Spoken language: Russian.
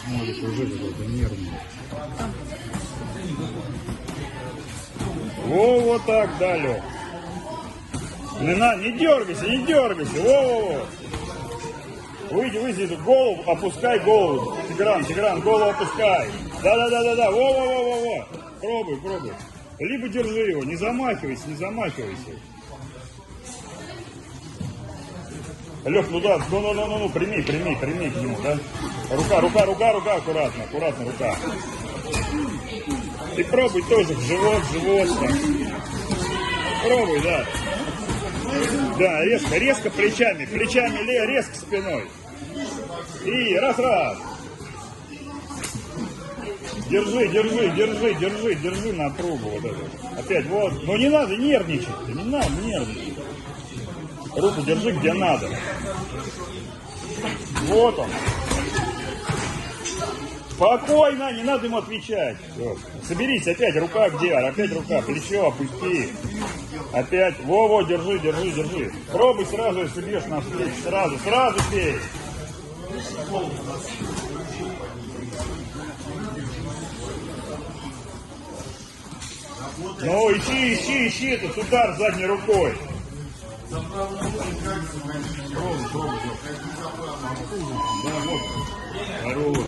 Смотрит уже какой-то нервный. Во, вот так, да, Лёх. Не дергайся, не дергайся. Во-во-во. Выйди, голову, опускай голову. Тигран, голову опускай. Да. Во. Пробуй. Либо держи его, не замахивайся. Лех, ну да, ну, прими к нему, да? Рука, аккуратно, рука. И пробуй тоже в живот там. Пробуй, да. Да, резко плечами, резко спиной. И раз. Держи напругу вот эту. Опять, вот. Но не надо нервничать. Руку держи где надо. Вот он. Спокойно, не надо ему отвечать. Вот. Соберись, опять рука где? Опять рука, плечо опусти. Опять, во, держи. Пробуй сразу, если бьешь на встречу. Сразу бей. Ну, ищи этот удар задней рукой. Пробуй. Да, вот.